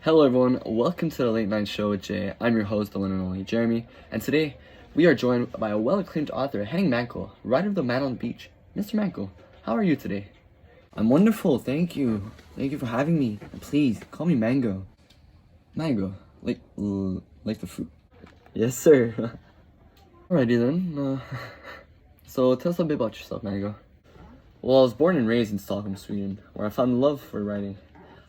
Hello everyone, welcome to the Late Night Show with Jay. I'm your host, the one and only Jeremy, and today we are joined by a well-acclaimed author, Henning Mankell, writer of The Man on the Beach. Mr. Mankell, how are you today? I'm wonderful, thank you. Thank you for having me. And please, call me Mango. Mango, like the fruit. Yes, sir. Alrighty then. So tell us a bit about yourself, Mango. Well, I was born and raised in Stockholm, Sweden, where I found love for writing.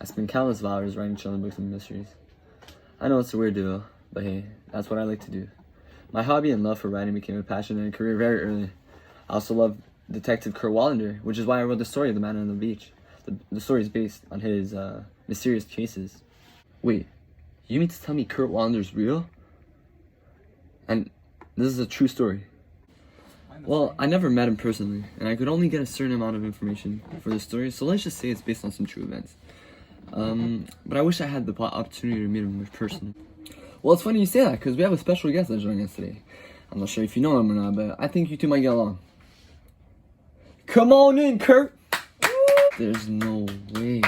I spent countless of hours writing children's books and mysteries. I know it's a weird duo, but hey, that's what I like to do. My hobby and love for writing became a passion and a career very early. I also love Detective Wallander, which is why I wrote the story of The Man on the Beach. The story is based on his mysterious cases. Wait, you mean to tell me Kurt Wallander's real? And this is a true story? Well, I never met him personally, and I could only get a certain amount of information for the story, so let's just say it's based on some true events. But I wish I had the opportunity to meet him in person. Well, it's funny you say that, because we have a special guest that's joining us today. I'm not sure if you know him or not, but I think you two might get along. Come on in, Kurt! There's no way.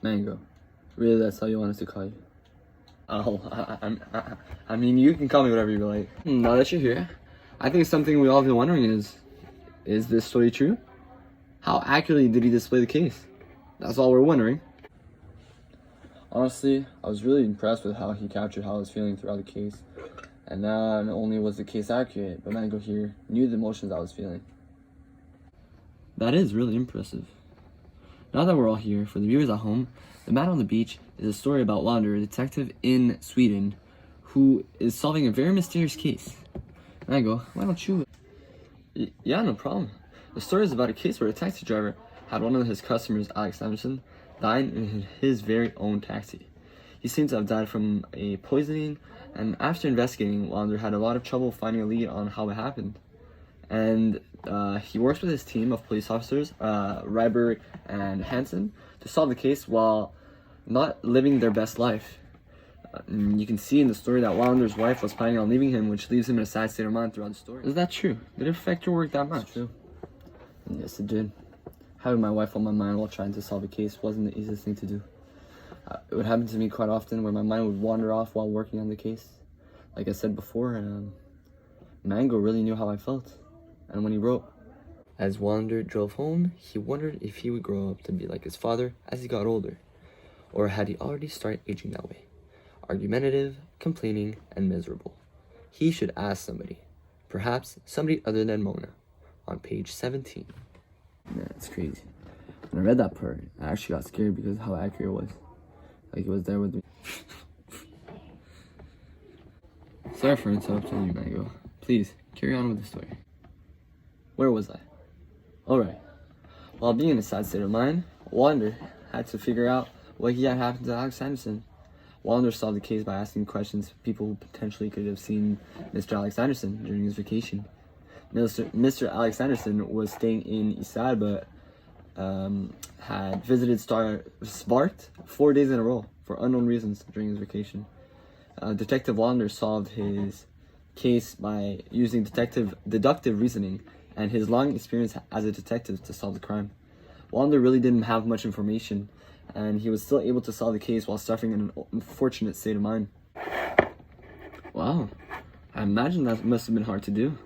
Mango. Really, that's how you want us to call you? Oh, I mean, you can call me whatever you like. Now that you're here, I think something we all have been wondering is this story true? How accurately did he display the case? That's all we're wondering. Honestly, I was really impressed with how he captured how I was feeling throughout the case. And not only was the case accurate, but Mango here knew the emotions I was feeling. That is really impressive. Now that we're all here, for the viewers at home, The Man on the Beach is a story about Wallander, a detective in Sweden, who is solving a very mysterious case. Mango, why don't you? Yeah, no problem. The story is about a case where a taxi driver had one of his customers, Alex Anderson, die in his very own taxi. He seemed to have died from a poisoning, and after investigating, Wallander had a lot of trouble finding a lead on how it happened. And he works with his team of police officers, Ryberg and Hansen, to solve the case while not living their best life. You can see in the story that Wallander's wife was planning on leaving him, which leaves him in a sad state of mind throughout the story. Is that true? Did it affect your work that much? It's true. Yes, it did. Having my wife on my mind while trying to solve a case wasn't the easiest thing to do. It would happen to me quite often where my mind would wander off while working on the case. Like I said before, Mango really knew how I felt. And when he wrote, as Wallander drove home, he wondered if he would grow up to be like his father as he got older. Or had he already started aging that way? Argumentative, complaining, and miserable. He should ask somebody. Perhaps somebody other than Mona. On page 17. Man, it's crazy. When I read that part, I actually got scared because of how accurate it was. Like it was there with me. Sorry for interrupting you, Mango. Please, carry on with the story. Where was I? Alright. While being in a sad state of mind, Wallander had to figure out what had happened to Alex Anderson. Wallander solved the case by asking questions people who potentially could have seen Mr. Alex Anderson during his vacation. Mr. Alex Anderson was staying in Isar, but had visited Svart 4 days in a row for unknown reasons during his vacation. Detective Wallander solved his case by using deductive reasoning and his long experience as a detective to solve the crime. Wallander really didn't have much information, and he was still able to solve the case while suffering in an unfortunate state of mind. Wow, I imagine that must have been hard to do.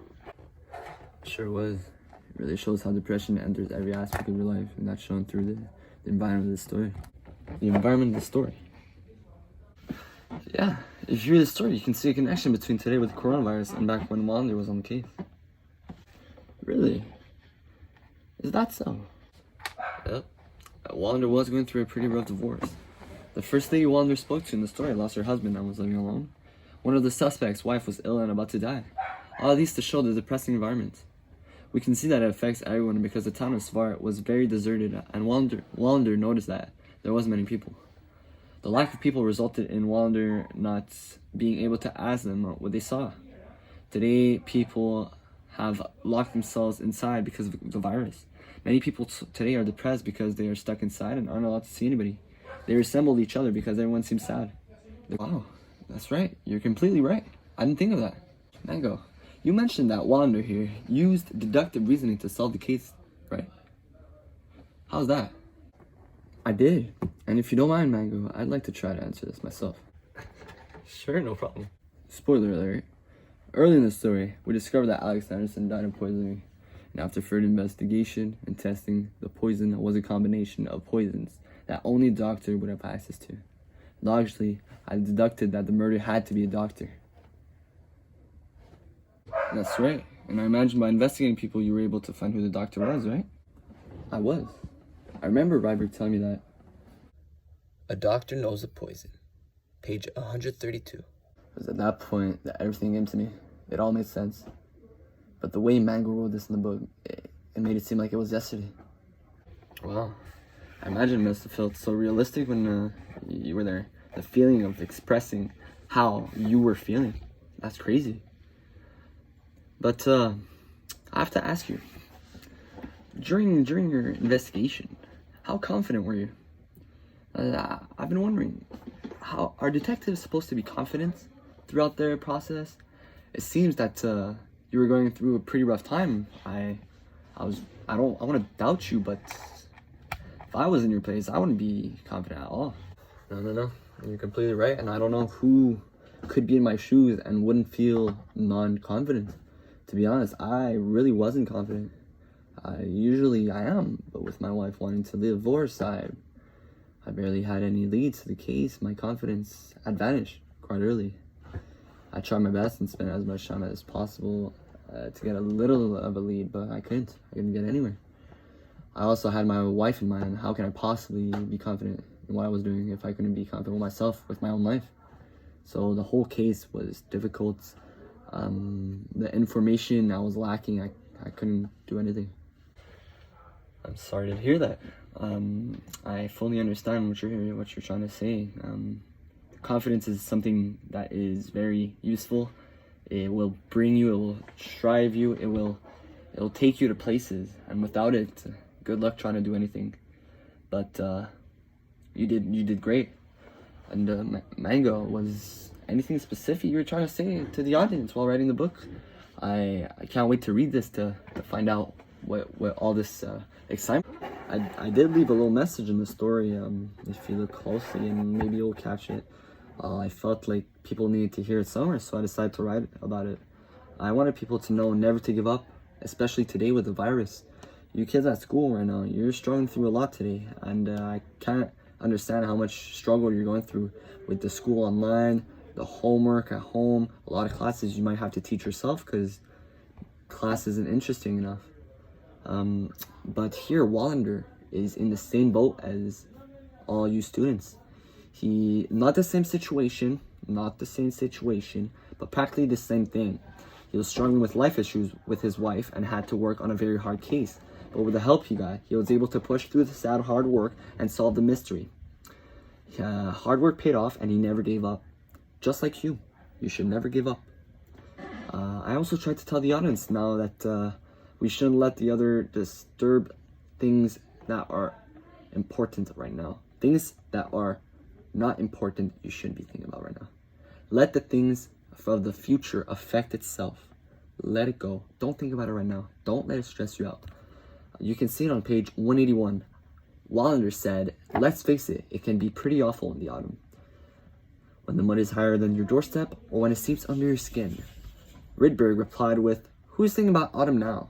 Sure was. It really shows how depression enters every aspect of your life, and that's shown through the environment of the story. The environment of the story. Yeah, if you read the story, you can see a connection between today with the coronavirus and back when Wallander was on the case. Really? Is that so? Yep. Wallander was going through a pretty rough divorce. The first lady Wallander spoke to in the story lost her husband and was living alone. One of the suspects' wife was ill and about to die. All of these to show the depressing environment. We can see that it affects everyone because the town of Svart was very deserted, and Wallander noticed that there wasn't many people. The lack of people resulted in Wallander not being able to ask them what they saw. Today, people have locked themselves inside because of the virus. Many people today are depressed because they are stuck inside and aren't allowed to see anybody. They resemble each other because everyone seems sad. Wow, that's right. You're completely right. I didn't think of that. Mango, You mentioned that Wallander here used deductive reasoning to solve the case, right? How's that? I did. And if you don't mind, Mango, I'd like to try to answer this myself. Sure, no problem. Spoiler alert. Early in the story, we discovered that Alex Anderson died of poisoning. And after further investigation and testing, the poison was a combination of poisons that only a doctor would have access to. Logically, I deducted that the murder had to be a doctor. That's right. And I imagine by investigating people, you were able to find who the doctor was, right? I was. I remember Ryberg telling me that. A doctor knows a poison. Page 132. It was at that point that everything came to me. It all made sense. But the way Mango wrote this in the book, it made it seem like it was yesterday. Wow. I imagine it must have felt so realistic when you were there. The feeling of expressing how you were feeling. That's crazy. But I have to ask you, during your investigation, how confident were you? I've been wondering, how are detectives supposed to be confident throughout their process? It seems that you were going through a pretty rough time. I don't want to doubt you, but if I was in your place, I wouldn't be confident at all. No. You're completely right, and I don't know who could be in my shoes and wouldn't feel non-confident. To be honest, I really wasn't confident. Usually I am, but with my wife wanting to divorce, I barely had any leads to the case. My confidence had vanished quite early. I tried my best and spent as much time as possible to get a little of a lead, but I couldn't get anywhere. I also had my wife in mind. How can I possibly be confident in what I was doing if I couldn't be confident with myself, with my own life? So the whole case was difficult. The information I was lacking, I couldn't do anything. I'm sorry to hear that. I fully understand what you're trying to say. Confidence is something that is very useful. It will bring you, it will strive you, it will take you to places, and without it, good luck trying to do anything. But you did great. And Mango, was anything specific you were trying to say to the audience while writing the book? I can't wait to read this to find out what all this excitement. I did leave a little message in the story, if you look closely, and maybe you'll catch it. I felt like people needed to hear it somewhere, so I decided to write about it. I wanted people to know never to give up, especially today with the virus. You kids at school right now, you're struggling through a lot today, and I can't understand how much struggle you're going through with the school online, the homework at home, a lot of classes you might have to teach yourself because class isn't interesting enough. But here, Wallander is in the same boat as all you students. Not the same situation, but practically the same thing. He was struggling with life issues with his wife and had to work on a very hard case. But with the help he got, he was able to push through the sad hard work and solve the mystery. Hard work paid off, and he never gave up. Just like you should never give up. I also tried to tell the audience now that we shouldn't let the other disturb things that are important right now. Things that are not important, you shouldn't be thinking about right now. Let the things of the future affect itself. Let it go. Don't think about it right now. Don't let it stress you out. You can see it on page 181. Wallander said, "Let's face it, it can be pretty awful in the autumn. When the mud is higher than your doorstep, or when it seeps under your skin." Rydberg replied with, "Who's thinking about autumn now?"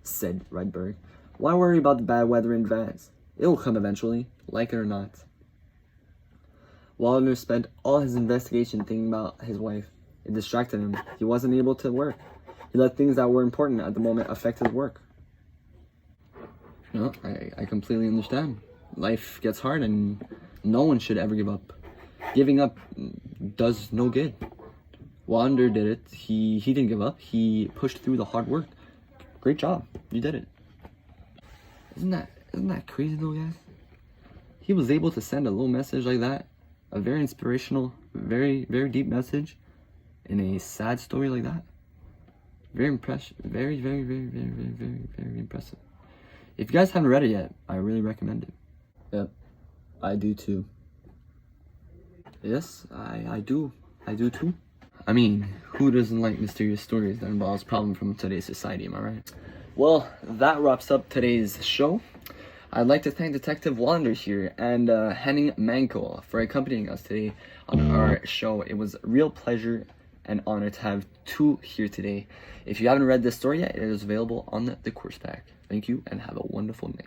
Said Rydberg. "Why worry about the bad weather in advance? It will come eventually, like it or not." Wallander spent all his investigation thinking about his wife. It distracted him. He wasn't able to work. He let things that were important at the moment affect his work. No, I completely understand. Life gets hard and no one should ever give up. Giving up does no good. Wallander did it. He didn't give up. He pushed through the hard work. Great job. You did it. Isn't that crazy though, guys? He was able to send a little message like that, a very inspirational, very, very deep message in a sad story like that. Very impressive. Very, very, very, very, very, very, very impressive. If you guys haven't read it yet, I really recommend it. Yep, I do too. Yes, I do. I do too. I mean, who doesn't like mysterious stories that involves problems from today's society, am I right? Well, that wraps up today's show. I'd like to thank Detective Wallander here and Henning Mankell for accompanying us today on our show. It was a real pleasure and honor to have two here today. If you haven't read this story yet, it is available on the course pack. Thank you and have a wonderful night.